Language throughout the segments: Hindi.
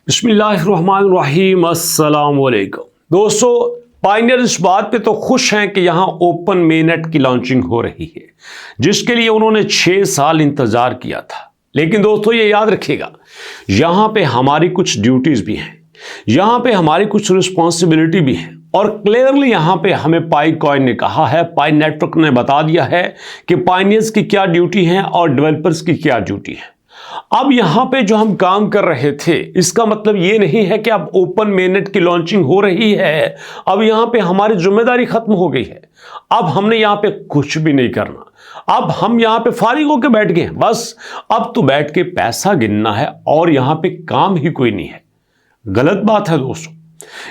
बिस्मिल्लाहिर्रहमानिर्रहीम, अस्सलाम वालेकुम। दोस्तों, पायनियर इस बात पे तो खुश हैं कि यहाँ ओपन मेननेट की लॉन्चिंग हो रही है, जिसके लिए उन्होंने 6 साल इंतजार किया था। लेकिन दोस्तों, ये याद रखिएगा, यहाँ पे हमारी कुछ ड्यूटीज भी हैं, यहाँ पे हमारी कुछ रिस्पॉन्सिबिलिटी भी है, और क्लियरली यहाँ पे हमें पाई कॉइन ने कहा है, पाई नेटवर्क ने बता दिया है कि पायनियर्स की क्या ड्यूटी है और डेवलपर्स की क्या ड्यूटी है। अब यहां पे जो हम काम कर रहे थे, इसका मतलब ये नहीं है कि अब ओपन मेननेट की लॉन्चिंग हो रही है, अब यहां पे हमारी जिम्मेदारी खत्म हो गई है, अब हमने यहां पे कुछ भी नहीं करना, अब हम यहां पे फारिग होकर बैठ गए हैं। बस अब तो बैठ के पैसा गिनना है और यहां पे काम ही कोई नहीं है। गलत बात है दोस्तों।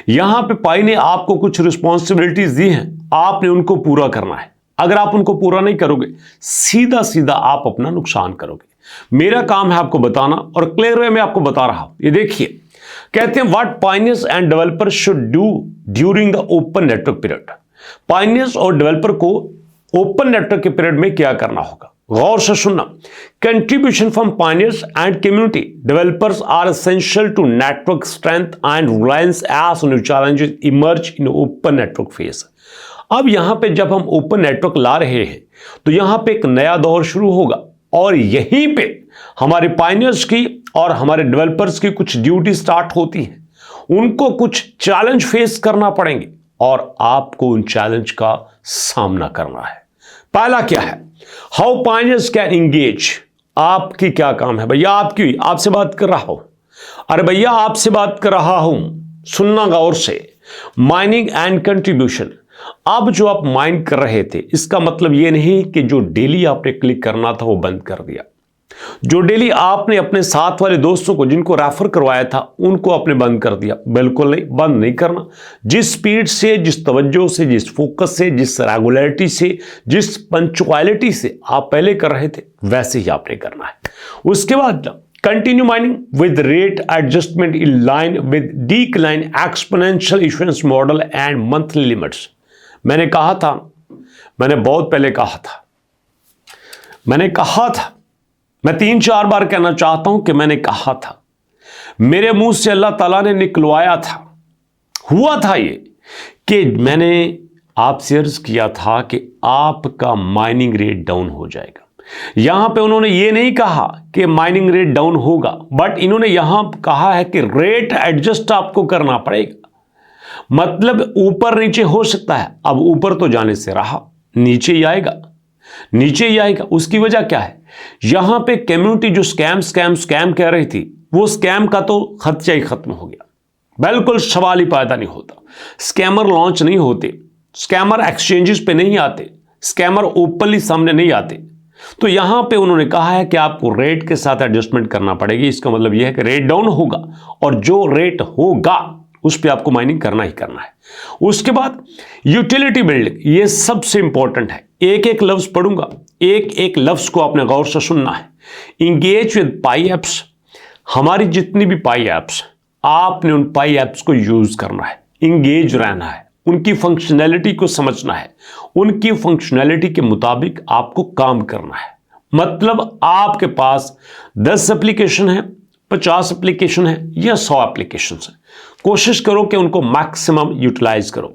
यहां पे पाई ने आपको कुछ रिस्पॉन्सिबिलिटीज दी हैं, आपने उनको पूरा करना है। अगर आप उनको पूरा नहीं करोगे, सीधा सीधा आप अपना नुकसान करोगे। मेरा काम है आपको बताना, और क्लियर वे में आपको बता रहा हूं। ये देखिए, कहते हैं what pioneers and developers should do during the open network period. Pioneers और डेवलपर को ओपन नेटवर्क के पीरियड में क्या करना होगा, गौर से सुनना। Contribution from pioneers and community developers are essential to network strength and reliance as new challenges emerge in open network phase. अब यहां पे जब हम ओपन नेटवर्क ला रहे हैं, तो यहां पे एक नया दौर शुरू होगा, और यहीं पे हमारे पायनियर्स की और हमारे डेवलपर्स की कुछ ड्यूटी स्टार्ट होती है। उनको कुछ चैलेंज फेस करना पड़ेंगे, और आपको उन चैलेंज का सामना करना है। पहला क्या है, हाउ पायनियर्स कैन एंगेज। आपकी क्या काम है भैया, आपसे बात कर रहा हूं, अरे भैया आपसे बात कर रहा हूं, सुनना गौर से। Mining and contribution. अब जो आप माइन कर रहे थे, इसका मतलब यह नहीं कि जो डेली आपने क्लिक करना था वो बंद कर दिया। जो डेली आपने अपने साथ वाले दोस्तों को, जिनको रेफर करवाया था, उनको आपने बंद कर दिया। बिल्कुल नहीं, बंद नहीं करना। जिस स्पीड से, जिस तवज्जो से, जिस फोकस से, जिस रेगुलरिटी से, जिस पंक्चुअलिटी से आप पहले कर रहे थे, वैसे ही आपने करना है। उसके बाद continue mining with rate adjustment in line with decline exponential issuance model and monthly limits. मैंने कहा था, मैंने बहुत पहले कहा था, मैं 3-4 बार कहना चाहता हूं कि मैंने कहा था, मेरे मुंह से अल्लाह ताला ने निकलवाया था। हुआ था ये कि मैंने आपसे अर्ज किया था कि आपका माइनिंग रेट डाउन हो जाएगा। यहां पे उन्होंने ये नहीं कहा कि माइनिंग रेट डाउन होगा, बट इन्होंने यहां कहा है कि रेट एडजस्ट आपको करना पड़ेगा। मतलब ऊपर नीचे हो सकता है। अब ऊपर तो जाने से रहा, नीचे ही आएगा। उसकी वजह क्या है, यहां पे कम्युनिटी जो स्कैम कह रही थी, वो स्कैम का तो खर्चा ही खत्म हो गया। बिल्कुल सवाल ही पैदा नहीं होता। स्कैमर लॉन्च नहीं होते, स्कैमर एक्सचेंजेस पे नहीं आते, स्कैमर ओपनली सामने नहीं आते। तो यहां पे उन्होंने कहा है कि आपको रेट के साथ एडजस्टमेंट करना पड़ेगी। इसका मतलब यह है कि रेट डाउन होगा, और जो रेट होगा उस पर आपको माइनिंग करना ही करना है। उसके बाद यूटिलिटी बिल्डिंग, ये सबसे इंपॉर्टेंट है। एक एक लफ्ज पढ़ूंगा, एक एक लफ्ज को आपने गौर से सुनना है। Engage with pi apps. हमारी जितनी भी पाई एप्स, आपने उन पाई एप्स को यूज करना है, इंगेज रहना है, उनकी फंक्शनैलिटी को समझना है, उनकी फंक्शनैलिटी के मुताबिक आपको काम करना है। मतलब आपके पास 10 एप्लीकेशन है, 50 एप्लीकेशन है, या 100 एप्लीकेशन है, कोशिश करो कि उनको मैक्सिमम यूटिलाइज करो।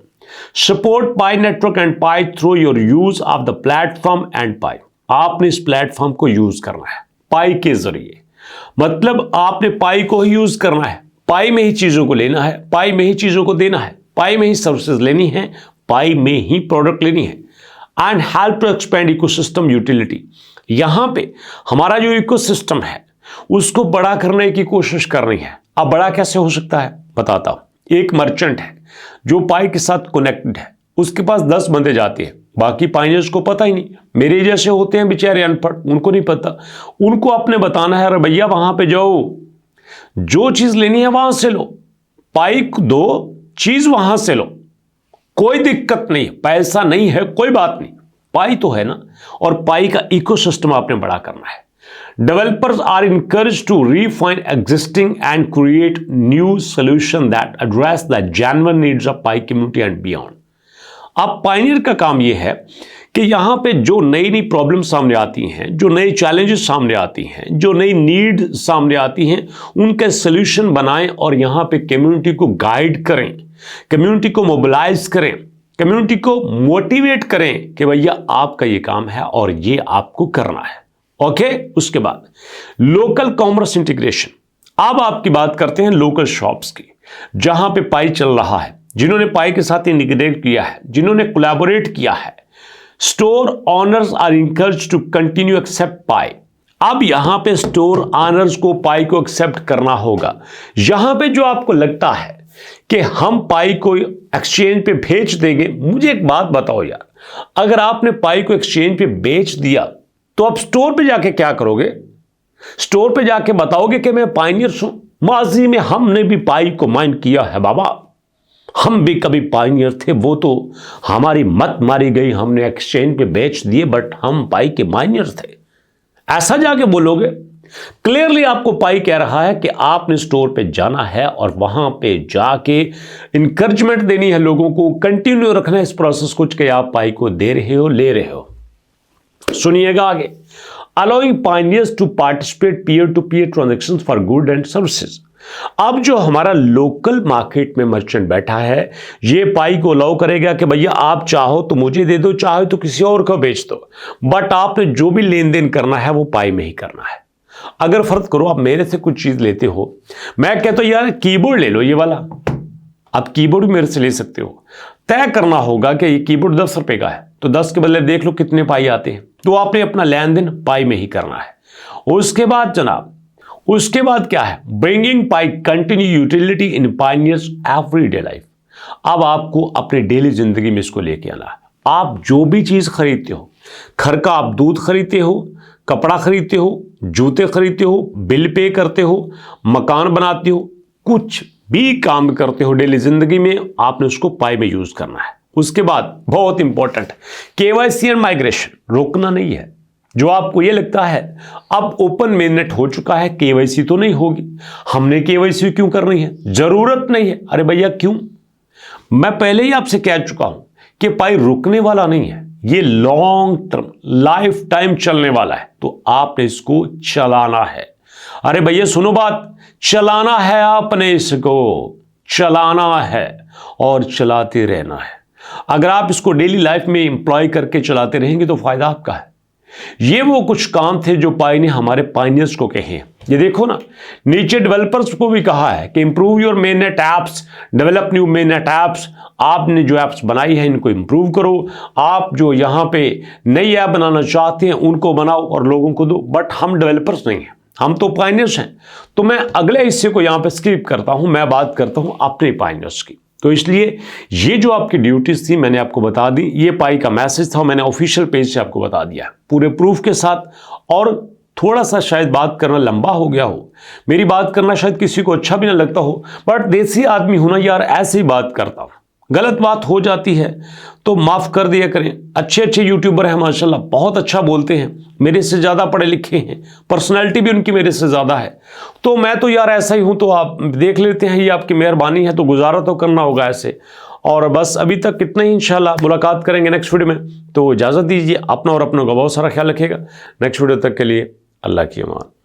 Support pi network and pi through your use of the platform and pi. आपने इस प्लेटफॉर्म को यूज करना है पाई के जरिए। मतलब आपने पाई को ही यूज करना है, पाई में ही चीजों को लेना है, पाई में ही चीजों को देना है, पाई में ही सर्विसेज लेनी है, पाई में ही प्रोडक्ट लेनी है। And help to expand ecosystem utility. यहां पे हमारा जो इकोसिस्टम है, उसको बड़ा करने की कोशिश करनी है। अब बड़ा कैसे हो सकता है, बताता हूं। एक मर्चेंट है जो पाई के साथ कनेक्टेड है, उसके पास 10 बंदे जाते हैं, बाकी पायनियर्स को पता ही नहीं। मेरे जैसे होते हैं बेचारे अनपढ़, उनको नहीं पता। उनको आपने बताना है, अरे भैया वहां पे जाओ, जो चीज लेनी है वहां से लो, पाई दो, चीज वहां से लो, कोई दिक्कत नहीं, पैसा नहीं है कोई बात नहीं, पाई तो है ना। और पाई का इकोसिस्टम आपने बड़ा करना है। Developers are encouraged to refine existing and create new solutions that address the genuine needs of Pi community and beyond. अब पायनियर का काम यह है कि यहाँ पे जो नई नई प्रॉब्लम सामने आती हैं, जो नए चैलेंजेस सामने आती हैं, जो नई नीड सामने आती हैं, उनके सॉल्यूशन बनाएं और यहाँ पे कम्युनिटी को गाइड करें, कम्युनिटी को मोबिलाइज करें, कम्युनिटी को मोटिवेट करें कि भैया आपका ये काम है और ये आपको करना है। ओके, उसके बाद लोकल कॉमर्स इंटीग्रेशन। अब आपकी बात करते हैं लोकल शॉप्स की, जहां पे पाई चल रहा है, जिन्होंने पाई के साथ इंटीग्रेट किया है, जिन्होंने कोलैबोरेट किया है। Store owners are encouraged to continue accept Pi. अब यहां पे स्टोर ऑनर्स को पाई को एक्सेप्ट करना होगा। यहां पे जो आपको लगता है कि हम पाई को एक्सचेंज पे भेज देंगे, मुझे एक बात बताओ यार, अगर आपने पाई को एक्सचेंज पे बेच दिया तो आप स्टोर पे जाके क्या करोगे? स्टोर पे जाके बताओगे कि मैं पायनियर्स हूं, माजी में हमने भी पाई को माइन किया है बाबा, हम भी कभी पायनियर थे, वो तो हमारी मत मारी गई, हमने एक्सचेंज पे बेच दिए, बट हम पाई के माइनियर थे, ऐसा जाके बोलोगे? क्लियरली आपको पाई कह रहा है कि आपने स्टोर पे जाना है और वहां पे जाके इंकरेजमेंट देनी है, लोगों को कंटिन्यू रखना है इस प्रोसेस को कि आप पाई को दे रहे हो, ले रहे हो। सुनिएगा आगे, allowing pioneers to participate peer to peer transactions for good and services. अब जो हमारा लोकल मार्केट में मर्चेंट बैठा है, ये पाई को अलाउ करेगा कि भैया आप चाहो तो मुझे दे दो, चाहो तो किसी और को बेच दो, बट आपने जो भी लेन देन करना है वो पाई में ही करना है। अगर फर्ज करो आप मेरे से कुछ चीज लेते हो, मैं कहता हूं यार कीबोर्ड ले लो ये वाला, आप कीबोर्ड भी मेरे से ले सकते हो, तय करना होगा कि ये कीबोर्ड 10 रुपए का है, तो 10 के बदले देख लो कितने पाई आते हैं, तो आपने अपना लेन देन पाई में ही करना है। उसके बाद जनाब, उसके बाद क्या है, bringing pi continue utility in pioneers everyday life. अब आपको अपनी डेली जिंदगी में इसको लेके आना है। आप जो भी चीज खरीदते हो, घर का आप दूध खरीदते हो, कपड़ा खरीदते हो, जूते खरीदते हो, बिल पे करते हो, मकान बनाते हो, कुछ भी काम करते हो डेली जिंदगी में, आपने उसको पाई में यूज करना है। उसके बाद बहुत इंपॉर्टेंट, केवाईसी एंड माइग्रेशन रोकना नहीं है। जो आपको ये लगता है अब ओपन मेननेट हो चुका है, केवाईसी तो नहीं होगी, हमने केवाईसी क्यों करनी है, जरूरत नहीं है। अरे भैया क्यों? मैं पहले ही आपसे कह चुका हूं कि पाई रुकने वाला नहीं है, ये लॉन्ग टर्म लाइफ टाइम चलने वाला है, तो आपने इसको चलाना है। अरे भैया सुनो बात, चलाना है, आपने इसको चलाना है और चलाते रहना है। अगर आप इसको डेली लाइफ में एम्प्लॉय करके चलाते रहेंगे तो फायदा आपका है। ये वो कुछ काम थे जो पाई ने हमारे पायनियर्स को कहे हैं। ये देखो ना, नीचे डेवलपर्स को भी कहा है कि improve your mainnet apps, develop new mainnet apps. आपने जो एप्स बनाई है इनको इंप्रूव करो, आप जो यहाँ पे नई ऐप बनाना चाहते हैं उनको बनाओ और लोगों को दो। बट हम डेवलपर्स नहीं हैं, हम तो पायनियर्स हैं। तो मैं अगले हिस्से को यहाँ पे स्किप करता हूँ, मैं बात करता हूँ अपने पायनियर्स की। तो इसलिए ये जो आपकी ड्यूटीज थी मैंने आपको बता दी, ये पाई का मैसेज था, मैंने ऑफिशियल पेज से आपको बता दिया पूरे प्रूफ के साथ। और थोड़ा सा शायद बात करना लंबा हो गया हो, मेरी बात करना शायद किसी को अच्छा भी ना लगता हो, बट देसी आदमी हूं ना यार, ऐसे ही बात करता हूं। गलत बात हो जाती है तो माफ कर दिया करें। अच्छे अच्छे यूट्यूबर हैं माशाल्लाह, बहुत अच्छा बोलते हैं, मेरे से ज़्यादा पढ़े लिखे हैं, पर्सनैलिटी भी उनकी मेरे से ज़्यादा है। तो मैं तो यार ऐसा ही हूँ, तो आप देख लेते हैं, ये आपकी मेहरबानी है, तो गुजारा तो करना होगा ऐसे। और बस अभी तक कितना ही, इंशाल्लाह मुलाकात करेंगे नेक्स्ट वीडियो में। तो इजाज़त दीजिए, अपना और अपनों का बहुत सारा ख्याल रखिएगा। नेक्स्ट वीडियो तक के लिए अल्लाह की अमान।